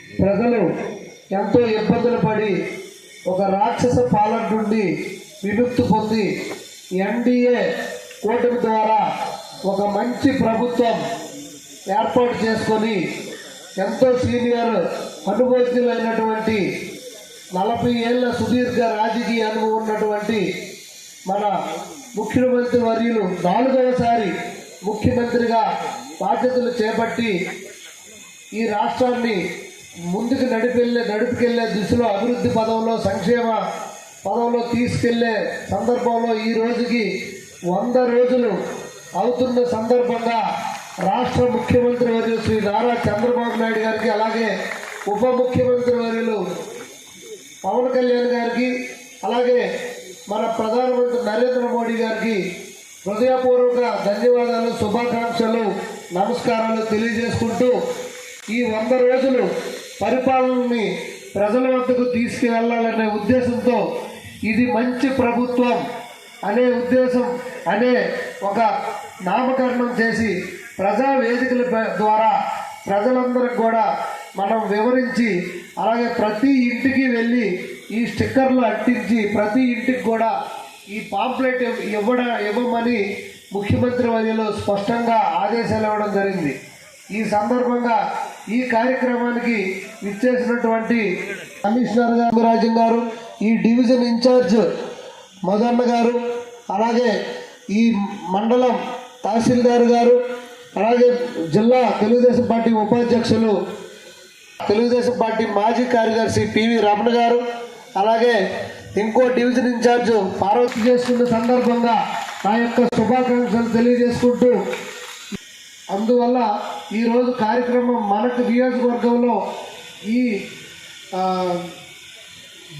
ప్రజలు ఎంతో ఇబ్బందులు పడి ఒక రాక్షస పాలన నుండి విముక్తి పొంది ఎన్డీఏ కూటమి ద్వారా ఒక మంచి ప్రభుత్వం ఏర్పాటు చేసుకొని ఎంతో సీనియర్ అనుభవజ్ఞులైనటువంటి 40 ఏళ్ల సుదీర్ఘ రాజకీయ అనుభవం ఉన్నటువంటి మన ముఖ్యమంత్రి వర్యులు 4వసారి ముఖ్యమంత్రిగా బాధ్యతలు చేపట్టి ఈ రాష్ట్రాన్ని ముందుకు నడుపుకెళ్లే దిశలో అభివృద్ధి పదంలో సంక్షేమ పదంలో తీసుకెళ్లే సందర్భంలో ఈ రోజుకి 100 రోజులు అవుతున్న సందర్భంగా రాష్ట్ర ముఖ్యమంత్రి వర్యులు శ్రీ నారా చంద్రబాబు నాయుడు గారికి అలాగే ఉప ముఖ్యమంత్రి వర్యులు పవన్ కళ్యాణ్ గారికి అలాగే మన ప్రధానమంత్రి నరేంద్ర మోడీ గారికి హృదయపూర్వక ధన్యవాదాలు, శుభాకాంక్షలు, నమస్కారాలు తెలియజేసుకుంటూ ఈ 100 రోజులు పరిపాలనని ప్రజల వద్దకు తీసుకువెళ్ళాలనే ఉద్దేశంతో ఇది మంచి ప్రభుత్వం అనే ఉద్దేశం అనే ఒక నామకరణం చేసి ప్రజా వేదికల ద్వారా ప్రజలందరికి కూడా మనం వివరించి అలాగే ప్రతి ఇంటికి వెళ్ళి ఈ స్టిక్కర్లు అంటించి ప్రతి ఇంటికి కూడా ఈ పాంప్లెట్ ఇవ్వమని ముఖ్యమంత్రి వర్యులు స్పష్టంగా ఆదేశాలు ఇవ్వడం జరిగింది. ఈ సందర్భంగా ఈ కార్యక్రమానికి ఇచ్చేసినటువంటి కమిషనర్ రాజం గారు, ఈ డివిజన్ ఇన్ఛార్జ్ మదన్న గారు, అలాగే ఈ మండలం తహసీల్దార్ గారు, అలాగే జిల్లా తెలుగుదేశం పార్టీ ఉపాధ్యక్షులు తెలుగుదేశం పార్టీ మాజీ కార్యదర్శి పివి రమణ గారు, అలాగే ఇంకో డివిజన్ ఇన్ఛార్జ్ పార్వతి చేసుకున్న సందర్భంగా నా యొక్క శుభాకాంక్షలు తెలియజేసుకుంటూ అందువల్ల ఈరోజు కార్యక్రమం మనకు నియోజకవర్గంలో ఈ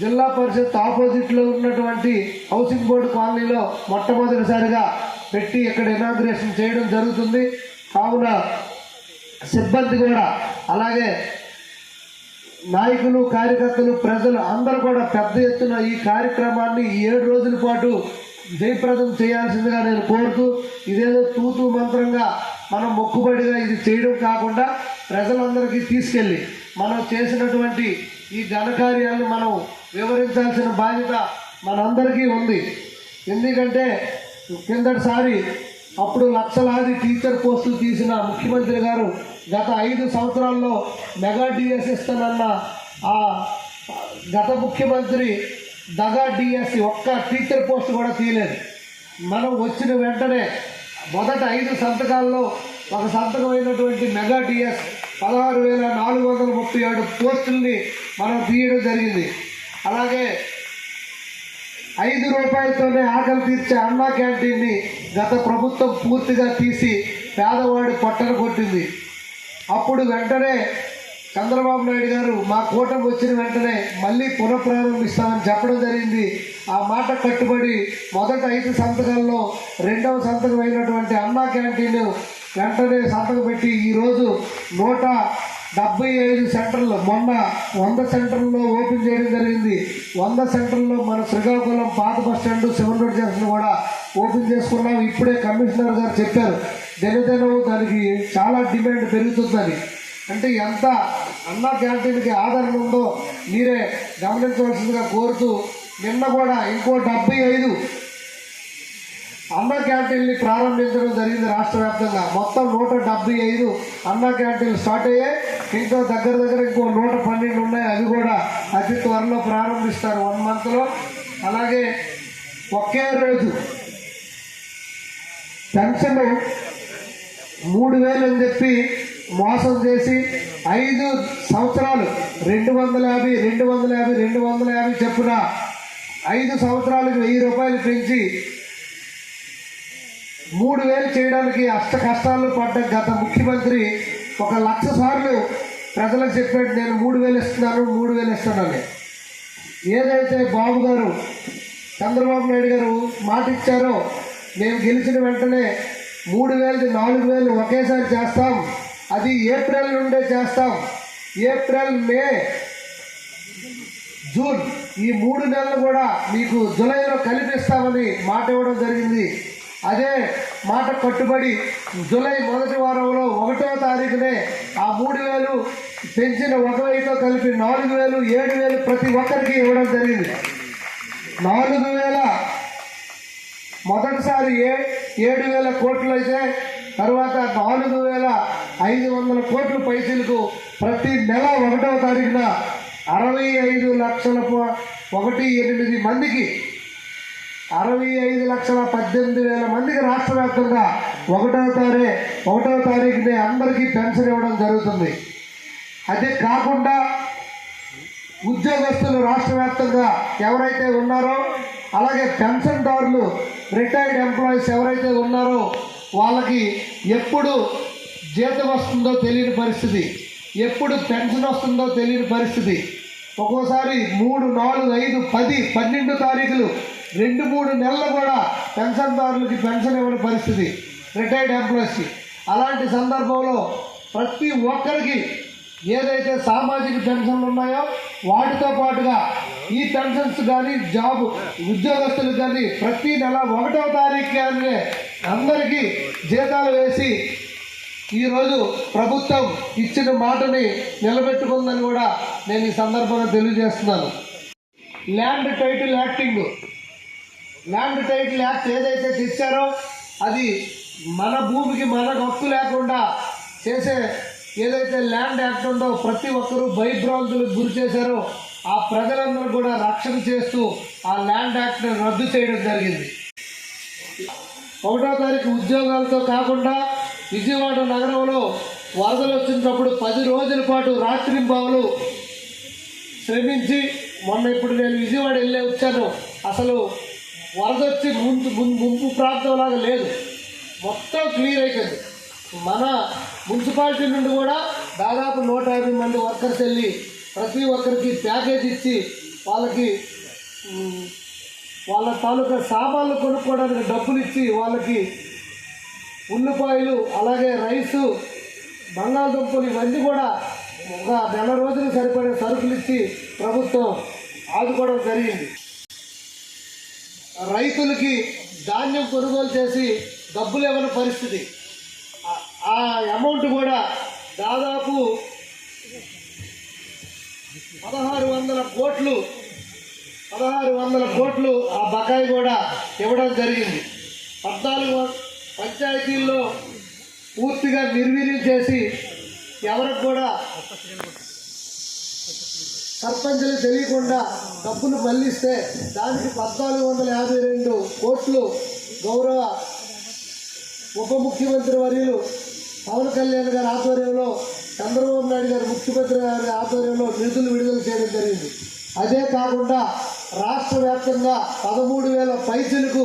జిల్లా పరిషత్ ఆపోజిట్లో ఉన్నటువంటి హౌసింగ్ బోర్డు కాలనీలో మొట్టమొదటిసారిగా పెట్టి ఇక్కడ ఇనాగ్రేషన్ చేయడం జరుగుతుంది. కావున సిబ్బంది కూడా అలాగే నాయకులు, కార్యకర్తలు, ప్రజలు అందరూ కూడా పెద్ద ఎత్తున ఈ కార్యక్రమాన్ని 7 రోజుల పాటు జయప్రదం చేయాల్సిందిగా నేను కోరుతూ, ఇదేదో తూతూ మంత్రంగా మనం మొక్కుబడిగా ఇది చేయడం కాకుండా ప్రజలందరికీ తీసుకెళ్ళి మనం చేసినటువంటి ఈ ఘనకార్యాలను మనం వివరించాల్సిన బాధ్యత మనందరికీ ఉంది. ఎందుకంటే కిందటిసారి అప్పుడు లక్షలాది టీచర్ పోస్టులు తీసిన ముఖ్యమంత్రి గారు గత 5 సంవత్సరాల్లో మెగా డిఎస్ ఇస్తానన్న ఆ గత ముఖ్యమంత్రి దగా డిఎస్ ఒక్క టీచర్ పోస్ట్ కూడా తీయలేదు. మనం వచ్చిన వెంటనే మొదట 5 సంతకాల్లో ఒక సంతకం అయినటువంటి మెగా డిఎస్ 16,437 పోస్టుల్ని మనం తీయడం జరిగింది. అలాగే 5 రూపాయలతోనే ఆకలి తీర్చే అన్నా క్యాంటీన్ని గత ప్రభుత్వం పూర్తిగా తీసి పేదవాడి పొట్టను కొట్టింది. అప్పుడు వెంటనే చంద్రబాబు నాయుడు గారు మా కూటమి వచ్చిన వెంటనే మళ్ళీ పునఃప్రారంభిస్తామని చెప్పడం జరిగింది. ఆ మాట కట్టుబడి మొదట 5 సంతకాల్లో 2వ సంతకం అయినటువంటి అన్నా క్యాంటీన్ వెంటనే సంతకం పెట్టి ఈరోజు 175 సెంటర్లు, మొన్న 100 సెంటర్లలో ఓపెన్ చేయడం జరిగింది. 100 సెంటర్లో మన శ్రీకాకుళం పాత బస్టాండ్, శివన్ రోడ్ జంక్షన్ కూడా ఓపెన్ చేసుకున్నాం. ఇప్పుడే కమిషనర్ గారు చెప్పారు దినదినం దానికి చాలా డిమాండ్ పెరుగుతుందని. అంటే ఎంత అన్నా క్యాంటీన్కి ఆదరణ ఉందో మీరే గమనించవలసిందిగా కోరుతూ, నిన్న కూడా ఇంకో 75 అన్నా క్యాంటీన్ని ప్రారంభించడం జరిగింది రాష్ట్ర వ్యాప్తంగా. మొత్తం 175 అన్నా క్యాంటీన్లు స్టార్ట్ అయ్యాయి. ఇంకా దగ్గర ఇంకో 112 ఉన్నాయి. అవి కూడా అతి త్వరలో ప్రారంభిస్తారు 1 మంత్లో. అలాగే ఒకే రోజు పెన్షన్ 3,000 అని చెప్పి మోసం చేసి 5 సంవత్సరాలు 250 చెప్పున 5 సంవత్సరాలకు 1,000 రూపాయలు పెంచి 3,000 చేయడానికి అష్ట కష్టాలు పడ్డ గత ముఖ్యమంత్రి 1,00,000 సార్లు ప్రజలకు చెప్పాడు నేను 3,000 ఇస్తున్నానని. ఏదైతే బాబు గారు చంద్రబాబు నాయుడు గారు మాట ఇచ్చారో మేము గెలిచిన వెంటనే 3,000ది 4,000 ఒకేసారి చేస్తాం, అది ఏప్రిల్ నుండే చేస్తాం. ఏప్రిల్, మే, జూన్ ఈ 3 నెలలు కూడా మీకు జూలైలో కల్పిస్తామని మాట ఇవ్వడం జరిగింది. అదే మాట కట్టుబడి జూలై మొదటి వారంలో 1వ తారీఖునే ఆ 3,000 పెంచిన 1,000తో కలిపి 4,000, 7,000 ప్రతి ఒక్కరికి ఇవ్వడం జరిగింది. 4,000 మొదటిసారి 7,000 కోట్లు అయితే తర్వాత 4,500 కోట్ల పైసలకు ప్రతి నెల 1వ తారీఖున 65,18,000 మందికి 65,18,000 మందికి రాష్ట్ర వ్యాప్తంగా 1వ తారీఖునే అందరికీ పెన్షన్ ఇవ్వడం జరుగుతుంది. అదే కాకుండా ఉద్యోగస్తులు రాష్ట్ర వ్యాప్తంగా ఎవరైతే ఉన్నారో అలాగే పెన్షన్దారులు రిటైర్డ్ ఎంప్లాయీస్ ఎవరైతే ఉన్నారో వాళ్ళకి ఎప్పుడు జీతం వస్తుందో తెలియని పరిస్థితి, ఎప్పుడు పెన్షన్ వస్తుందో తెలియని పరిస్థితి. ఒక్కోసారి 3, 4, 5, 10, 12 తారీఖులు 2-3 నెలలు కూడా పెన్షన్దారులకి పెన్షన్ ఇవ్వని పరిస్థితి రిటైర్డ్ ఎంప్లాయీస్కి. అలాంటి సందర్భంలో ప్రతి ఒక్కరికి ఏదైతే సామాజిక పెన్షన్లు ఉన్నాయో వాటితో పాటుగా ఈ పెన్షన్స్ కానీ జాబ్ ఉద్యోగస్తులకు కానీ ప్రతి నెల 1వ తారీఖు అందరికీ జీతాలు వేసి ఈరోజు ప్రభుత్వం ఇచ్చిన మాటని నిలబెట్టుకుందని కూడా నేను ఈ సందర్భంగా తెలియజేస్తున్నాను. ల్యాండ్ టైటిల్ యాక్ట్ ఏదైతే తెచ్చారో అది మన భూమికి మనకు హక్కు లేకుండా చేసే ఏదైతే ల్యాండ్ యాక్ట్ ఉందో ప్రతి ఒక్కరూ భయభ్రాంతులకు గురి చేశారో ఆ ప్రజలందరూ కూడా రక్షణ చేస్తూ ఆ ల్యాండ్ యాక్ట్ని రద్దు చేయడం జరిగింది. 1వ తారీఖు ఉద్యోగాలతో కాకుండా విజయవాడ నగరంలో వరదలు వచ్చినప్పుడు 10 రోజుల పాటు రాత్రింబావులు శ్రమించి ఇప్పుడు నేను విజయవాడ వచ్చాను. అసలు వరద వచ్చి ముంపు ప్రాంతంలాగా లేదు, మొత్తం క్లియర్ అయిపోయింది. మన మున్సిపాలిటీ నుండి కూడా దాదాపు 150 మంది వర్కర్స్ వెళ్ళి ప్రతి ఒక్కరికి ప్యాకేజ్ ఇచ్చి వాళ్ళకి వాళ్ళ తాలూకా సామాన్లు కొనుక్కోవడానికి డబ్బులు ఇచ్చి వాళ్ళకి ఉల్లిపాయలు అలాగే రైసు బంగాళదుంపలు ఇవన్నీ కూడా ఒక నెల రోజులు సరిపడే సరుకులు ఇచ్చి ప్రభుత్వం ఆదుకోవడం జరిగింది. రైతులకి ధాన్యం కొనుగోలు చేసి డబ్బులు ఇవ్వని పరిస్థితి. ఆ అమౌంట్ కూడా దాదాపు 1,600 కోట్లు ఆ బకాయి కూడా ఇవ్వడం జరిగింది. 14 పంచాయతీల్లో పూర్తిగా నిర్వీర్యం చేసి ఎవరికి కూడా సర్పంచులు తెలియకుండా డబ్బులు మళ్లిస్తే దానికి 1,452 కోట్లు గౌరవ ఉప ముఖ్యమంత్రి వర్యులు పవన్ కళ్యాణ్ గారి ఆధ్వర్యంలో, చంద్రబాబు నాయుడు గారి ముఖ్యమంత్రి గారి ఆధ్వర్యంలో నిధులు విడుదల చేయడం జరిగింది. అదే కాకుండా రాష్ట్ర వ్యాప్తంగా 13,000 పైసలకు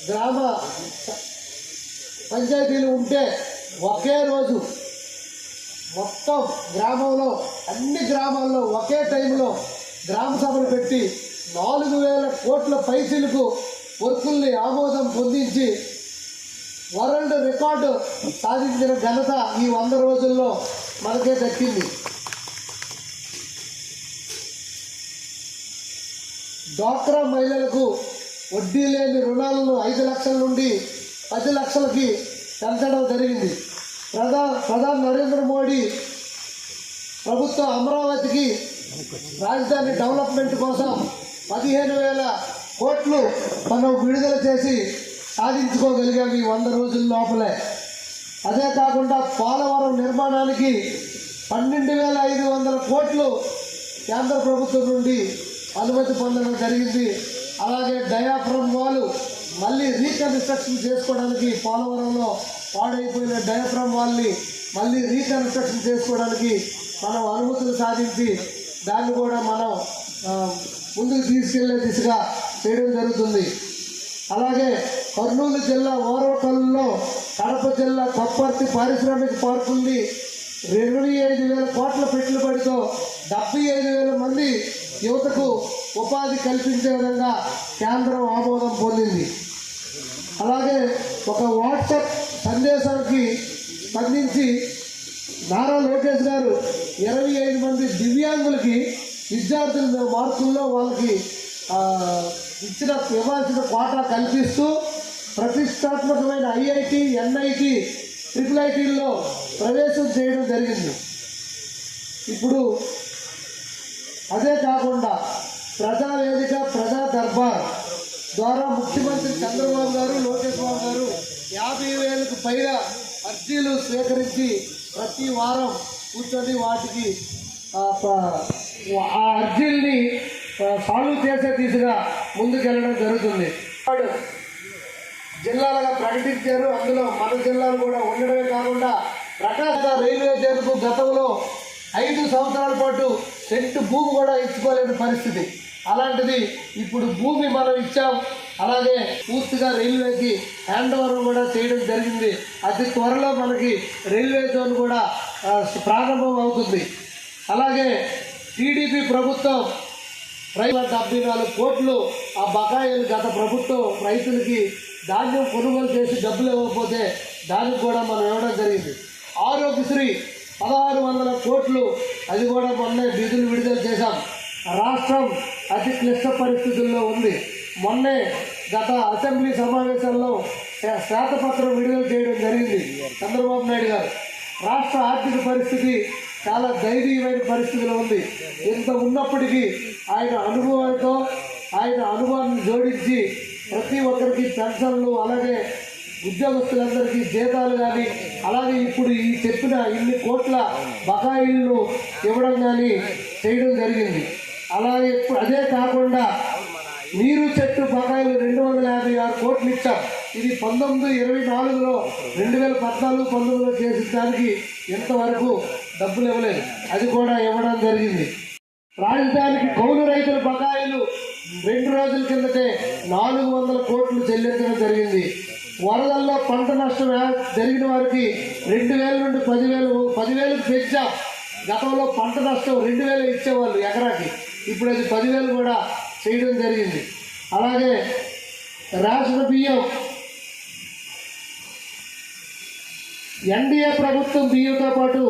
గ్రామ పంచాయతీలు ఉంటే ఒకే రోజు మొత్తం గ్రామంలో అన్ని గ్రామాల్లో ఒకే టైంలో గ్రామ సభలు పెట్టి 4,000 కోట్ల పైసలకు వర్కుల్ని ఆమోదం పొందించి వరల్డ్ రికార్డు సాధించిన ఘనత ఈ 100 రోజుల్లో మనకే దక్కింది. డ్వాక్రా మహిళలకు వడ్డీ లేని రుణాలను 5 లక్షల నుండి 10 లక్షలకి పెంచడం జరిగింది. ప్రధాని నరేంద్ర మోడీ ప్రభుత్వం అమరావతికి రాజధాని డెవలప్మెంట్ కోసం 15,000 కోట్లు మనం విడుదల చేసి సాధించుకోగలిగాం ఈ 100 రోజుల లోపలే. అదే కాకుండా పోలవరం నిర్మాణానికి 12,500 కోట్లు కేంద్ర ప్రభుత్వం నుండి అనుమతి పొందడం జరిగింది. అలాగే డయాఫ్రమ్ వాల్ మళ్ళీ రీకన్స్ట్రక్షన్ చేసుకోవడానికి పోలవరంలో పాడైపోయిన డయాఫ్రమ్ వాల్ని మళ్ళీ రీకన్స్ట్రక్షన్ చేసుకోవడానికి మనం అనుమతులు సాధించి దాన్ని కూడా మనం ముందుకు తీసుకెళ్లే దిశగా చేయడం జరుగుతుంది. అలాగే కర్నూలు జిల్లా ఓర్వకల్లో, కడప జిల్లా కొప్పర్తి పారిశ్రామిక పార్కుల్ని 25,000 కోట్ల పెట్టుబడితో 75,000 మంది యువతకు ఉపాధి కల్పించే విధంగా కేంద్రం ఆమోదం పొందింది. అలాగే ఒక వాట్సాప్ సందేశానికి స్పందించి నారా లోకేష్ గారు 25 మంది దివ్యాంగులకి విద్యార్థుల మార్కుల్లో వాళ్ళకి ఇవ్వాల్సిన కోటా కల్పిస్తూ ప్రతిష్టాత్మకమైన ఐఐటి, ఎన్ఐటి, ట్రిపుల్ ఐటీల్లో ప్రవేశం చేయడం జరిగింది. ఇప్పుడు అదే కాకుండా ప్రజావేదిక, ప్రజా దర్బార్ ద్వారా ముఖ్యమంత్రి చంద్రబాబు గారు, లోకేష్ బాబు గారు 50,000కు పైగా అర్జీలు స్వీకరించి ప్రతి వారం కూర్చొని వాటికి ఆ అర్జీల్ని సాల్వ్ చేసే దిశగా ముందుకెళ్ళడం జరుగుతుంది. జిల్లాలుగా ప్రకటించారు. అందులో మన జిల్లాలు కూడా ఉండడమే కాకుండా ప్రకాశ రైల్వే జోన్కు గతంలో 5 సంవత్సరాల పాటు సెంటు భూమి కూడా ఇచ్చుకోలేని పరిస్థితి. అలాంటిది ఇప్పుడు భూమి మనం ఇచ్చాం. అలాగే పూర్తిగా రైల్వేకి హ్యాండ్ ఓవర్ కూడా చేయడం జరిగింది. అతి త్వరలో మనకి రైల్వే జోన్ కూడా ప్రారంభం అవుతుంది. అలాగే టీడీపీ ప్రభుత్వం 74 కోట్లు ఆ బకాయిలు గత ప్రభుత్వం రైతులకి ధాన్యం కొనుగోలు చేసి డబ్బులు ఇవ్వకపోతే దానికి కూడా మనం ఇవ్వడం జరిగింది. ఆరోగ్యశ్రీ 1600 కోట్లు, అది కూడా మొన్నే నిధులు విడుదల చేశాం. రాష్ట్రం అతి క్లిష్ట పరిస్థితుల్లో ఉంది. మొన్నే గత అసెంబ్లీ సమావేశాల్లో శ్వేతపత్రం విడుదల చేయడం జరిగింది చంద్రబాబు నాయుడు గారు. రాష్ట్ర ఆర్థిక పరిస్థితి చాలా దయనీయమైన పరిస్థితిలో ఉంది. ఇంత ఉన్నప్పటికీ ఆయన అనుభవాన్ని జోడించి ప్రతి ఒక్కరికి పెన్షన్లు, అలాగే ఉద్యోగస్తులందరికీ జీతాలు కానీ, అలాగే ఇప్పుడు ఈ చెప్పిన ఇన్ని కోట్ల బకాయిలను ఇవ్వడం కానీ చేయడం జరిగింది. అలాగే అదే కాకుండా నీరు చెట్టు బకాయిలు 256 కోట్లు ఇచ్చాం. ఇది 1924లో 2014-19లో చేసిన దానికి ఇంతవరకు డబ్బులు ఇవ్వలేదు. అది కూడా ఇవ్వడం జరిగింది. రాజధానికి కౌలు రైతుల బకాయిలు 2 రోజుల కిందటే 400 కోట్లు చెల్లించడం జరిగింది. వరదల్లో పంట నష్టం జరిగిన వారికి 2,000 నుండి 10,000కు పెంచాం. గతంలో పంట నష్టం 2,000 ఇచ్చేవాళ్ళు ఎకరాకి, ఇప్పుడు అది 10,000 కూడా చేయడం జరిగింది. అలాగే రేషన్ బియ్యం ఎన్డీఏ ప్రభుత్వం బియ్యంతో పాటు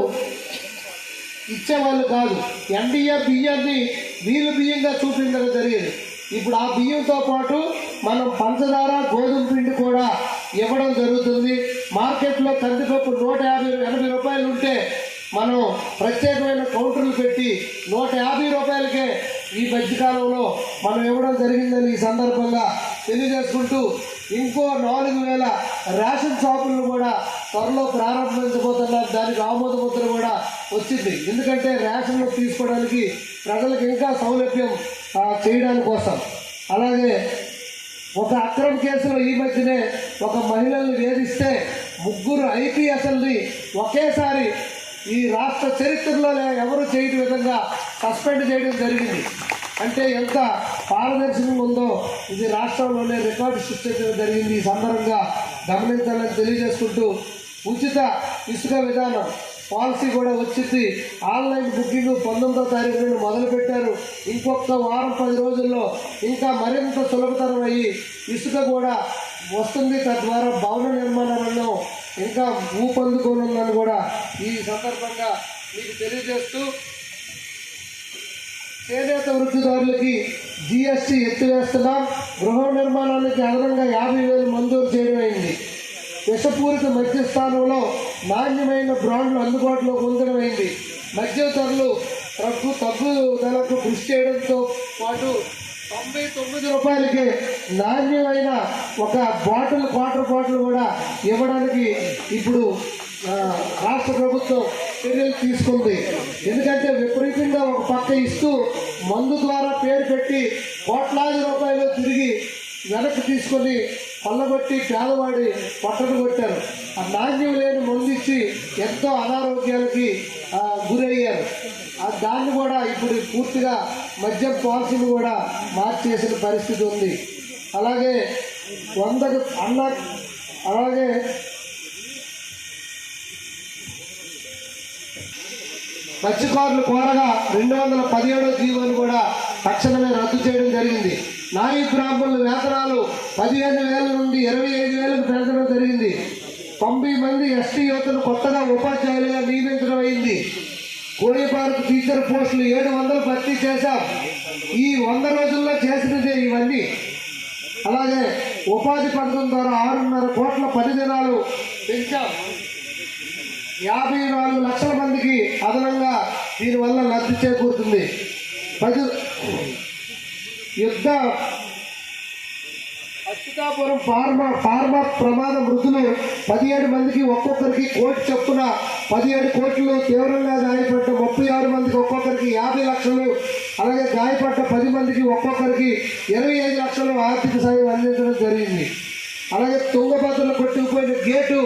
ఇచ్చేవాళ్ళు కాదు. ఎన్డీఏ బియ్యాన్ని వీళ్ళు బియ్యంగా చూపించడం జరిగింది. ఇప్పుడు ఆ బియ్యంతో పాటు మనం పంచదార, గోధుమ పిండి కూడా ఇవ్వడం జరుగుతుంది. మార్కెట్లో కందిపప్పు 180 రూపాయలు ఉంటే మనం ప్రత్యేకమైన కౌంటర్లు పెట్టి 150 రూపాయలకే ఈ మధ్యకాలంలో మనం ఇవ్వడం జరిగిందని ఈ సందర్భంగా తెలియజేసుకుంటూ, ఇంకో 4,000 రేషన్ షాపులను కూడా త్వరలో ప్రారంభించబోతున్నారు. దానికి ఆమోద ముద్ర కూడా వచ్చింది. ఎందుకంటే రేషన్లు తీసుకోవడానికి ప్రజలకు ఇంకా సౌలభ్యం చేయడానికి కోసం. అలాగే ఒక అక్రమ కేసులో ఈ మధ్యనే ఒక మహిళల్ని వేధిస్తే 3 ఐపీఎస్ఎల్ని ఒకేసారి ఈ రాష్ట్ర చరిత్రలో ఎవరు చేయని విధంగా సస్పెండ్ చేయడం జరిగింది. అంటే ఎంత పారదర్శకంగా ఉందో ఇది రాష్ట్రంలోనే రికార్డు సృష్టించడం జరిగింది. ఈ సందర్భంగా గమనించాలని తెలియజేసుకుంటూ, ఉచిత ఇసుక విధానం పాలసీ కూడా వచ్చింది. ఆన్లైన్ బుకింగ్ 19వ తారీఖు నుండి మొదలుపెట్టారు. ఇంకొక వారం 10 రోజుల్లో ఇంకా మరింత సులభతరం అయ్యి ఇసుక కూడా వస్తుంది. తద్వారా భవన నిర్మాణ రంగం ఇంకా ఊపందుకోనుందని కూడా ఈ సందర్భంగా మీకు తెలియజేస్తూ, చేనేత వృత్తిదారులకి జీఎస్టీ ఎత్తివేస్తున్నాం. గృహ నిర్మాణానికి అదనంగా 50,000 మంజూరు చేయడం అయింది. విషపూరిత మద్య స్థానంలో నాణ్యమైన బ్రాండ్లు అందుబాటులోకి ఉంచడమైంది. మద్య ధరలు తగ్గుదలకు కృషి చేయడంతో పాటు 99 రూపాయలకి నాణ్యమైన ఒక క్వార్టర్ బాటిల్ కూడా ఇవ్వడానికి ఇప్పుడు రాష్ట్ర ప్రభుత్వం చర్యలు తీసుకుంది. ఎందుకంటే విపరీతంగా ఒక పక్క ఇస్తూ మందు ద్వారా పేరు పెట్టి కోట్లాది రూపాయలు తిరిగి వెనక్కి తీసుకొని కొల్లగొట్టి పేదవాడి పొట్టను కొట్టారు. ఆ నాణ్యం లేని మందు ఇచ్చి ఎంతో అనారోగ్యాలకి గురయ్యారు. దాన్ని కూడా ఇప్పుడు పూర్తిగా మద్యం పాలసీని కూడా మార్చేసిన పరిస్థితి ఉంది. అలాగే అలాగే మత్స్యకారులు కోరగా 217వ జీవోను కూడా తక్షణమే రద్దు చేయడం జరిగింది. నాయి బ్రాహ్మణుల వేతనాలు 15,000 నుండి 25,000కు పెంచడం జరిగింది. 90 మంది ఎస్టీ యువతను కొత్తగా ఉపాధ్యాయులుగా నియమించడం అయింది. కోడిపారకు టీచర్ పోస్టులు 700 భర్తీ చేశాం. ఈ 100 రోజుల్లో చేసినదే ఇవన్నీ. అలాగే ఉపాధి పథకం ద్వారా 6.5 కోట్ల పని దినాలు పెంచాం. 54 లక్షల మందికి అదనంగా దీనివల్ల లబ్ధి చేకూరుతుంది. యుద్ధ అచ్యుతాపురం ఫార్మా ప్రమాద మృతులు 17 మందికి ఒక్కొక్కరికి కోటి చొప్పున 17 కోట్లు, తీవ్రంగా గాయపడ్డ 36 మందికి ఒక్కొక్కరికి 50 లక్షలు, అలాగే గాయపడ్డ 10 మందికి ఒక్కొక్కరికి 25 లక్షలు ఆర్థిక సాయం అందించడం జరిగింది. అలాగే తుంగభద్రలో కొట్టుకుపోయిన గేటు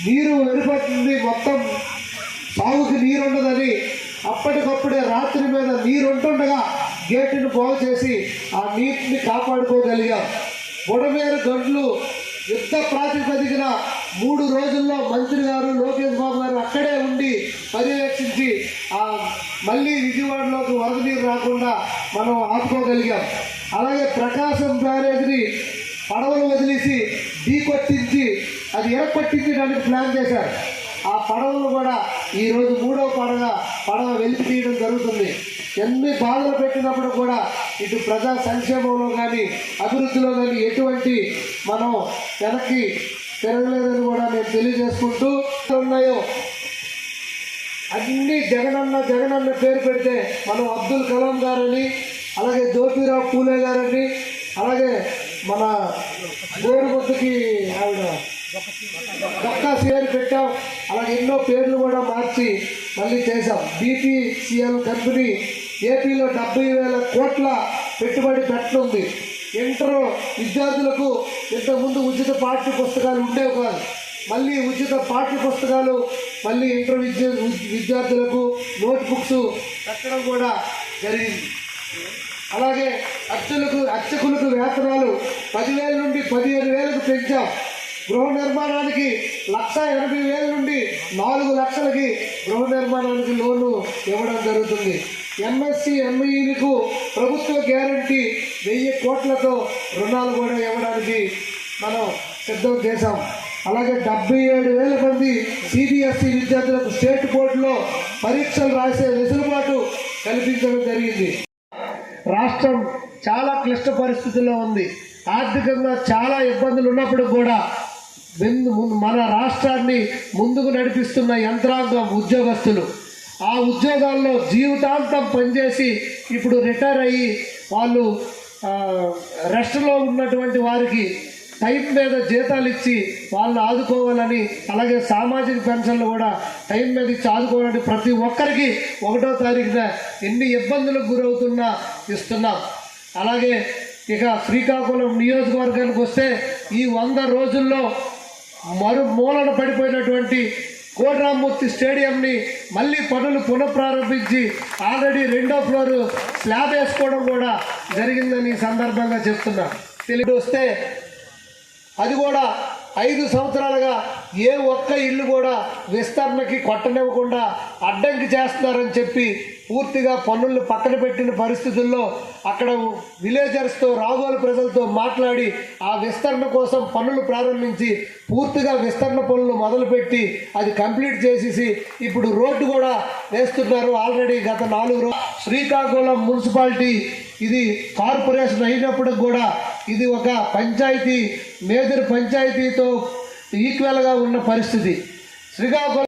నీరు వెళ్ళిపోతుంది, మొత్తం సాగుకి నీరు ఉండదని అప్పటికప్పుడే రాత్రి మీద నీరు ఉంటుండగా గేటును బాగు చేసి ఆ నీటిని కాపాడుకోగలిగాం. బుడమేరు గంటలు యుద్ధ ప్రాతిపదికన 3 రోజుల్లో మంత్రి గారు లోకేష్ బాబు గారు అక్కడే ఉండి పర్యవేక్షించి మళ్ళీ విజయవాడలోకి వరద నీరు రాకుండా మనం ఆపుకోగలిగాం. అలాగే ప్రకాశం బ్యారేజ్ని పడవలు వదిలేసి కొట్టించి అది ఎరపట్టించడానికి ప్లాన్ చేశారు. ఆ పడవలు కూడా ఈరోజు 3వ పడవ వెలికి తీయడం జరుగుతుంది. ఎన్ని బాధలు పెట్టినప్పుడు కూడా ఇటు ప్రజా సంక్షేమంలో కానీ అభివృద్ధిలో కానీ ఎటువంటి మనం వెనక్కి తిరగలేదని కూడా నేను తెలియజేసుకుంటూ ఉన్నాయో అన్నీ జగనన్న పేరు పెడితే మనం అబ్దుల్ కలాం గారని, అలాగే జ్యోతిరావు పూలే గారని, అలాగే మన గోరుముద్దుకి ఆవిడ డొక్కా పేరు పెట్టాం. అలాగే ఎన్నో పేర్లు కూడా మార్చి మళ్ళీ చేశాం. BPCL కంపెనీ ఏపీలో 70,000 కోట్ల పెట్టుబడి పెట్టనుంది. ఇంటర్ విద్యార్థులకు ఇంతకుముందు ఉచిత పాఠ్య పుస్తకాలు ఉండేవి కాదు, మళ్ళీ ఉచిత పాఠ్య పుస్తకాలు, మళ్ళీ ఇంటర్ విద్యార్థులకు నోట్బుక్స్ పెట్టడం కూడా జరిగింది. అలాగే అర్చకులకు వేతనాలు 10,000 నుండి 15,000కు పెంచాం. గృహ నిర్మాణానికి 1,80,000 నుండి 4 లక్షలకి గృహ నిర్మాణానికి లోను ఇవ్వడం జరుగుతుంది. MSc ME-లకు ప్రభుత్వ గ్యారంటీ 1000 కోట్లతో రుణాలు కూడా ఇవ్వడానికి మనం సిద్ధం చేశాం. అలాగే 77,000 మంది CBSE విద్యార్థులకు స్టేట్ బోర్డులో పరీక్షలు రాసే వెసులుబాటు కల్పించడం జరిగింది. రాష్ట్రం చాలా క్లిష్ట పరిస్థితుల్లో ఉంది. ఆర్థికంగా చాలా ఇబ్బందులు ఉన్నప్పుడు కూడా మన రాష్ట్రాన్ని ముందుకు నడిపిస్తున్న యంత్రాంగం ఉద్యోగస్తులు, ఆ ఉద్యోగాల్లో జీవితాంతం పనిచేసి ఇప్పుడు రిటైర్ అయ్యి వాళ్ళు రెస్ట్లో ఉన్నటువంటి వారికి టైం మీద జీతాలు ఇచ్చి వాళ్ళు ఆదుకోవాలని, అలాగే సామాజిక పెన్షన్లు కూడా టైం మీద ఇచ్చి ఆదుకోవాలని ప్రతి ఒక్కరికి 1వ తారీఖున ఎన్ని ఇబ్బందులకు గురవుతున్నా ఇస్తున్నాం. అలాగే ఇక శ్రీకాకుళం నియోజకవర్గానికి వస్తే ఈ 100 రోజుల్లో మూలన పడిపోయినటువంటి కోటరామ్మూర్తి స్టేడియంని మళ్ళీ పనులు పునఃప్రారంభించి ఆల్రెడీ 2వ ఫ్లోర్ స్లాబ్ వేసుకోవడం కూడా జరిగిందని సందర్భంగా చెప్తున్నా. తెలియదు వస్తే అది కూడా 5 సంవత్సరాలుగా ఏ ఒక్క ఇల్లు కూడా విస్తరణకి కొట్టనివ్వకుండా అడ్డంకి చేస్తున్నారని చెప్పి పూర్తిగా పన్నులు పక్కన పెట్టిన పరిస్థితుల్లో అక్కడ విలేజర్స్తో, రాగోలు ప్రజలతో మాట్లాడి ఆ విస్తరణ కోసం పనులు ప్రారంభించి పూర్తిగా విస్తరణ పనులు మొదలుపెట్టి అది కంప్లీట్ చేసేసి ఇప్పుడు రోడ్డు కూడా వేస్తున్నారు. ఆల్రెడీ గత 4 రోజులు శ్రీకాకుళం మున్సిపాలిటీ ఇది కార్పొరేషన్ అయినప్పుడు కూడా ఇది ఒక పంచాయతీ, మేజర్ పంచాయతీతో ఈక్వల్గా ఉన్న పరిస్థితి. శ్రీకాకుళం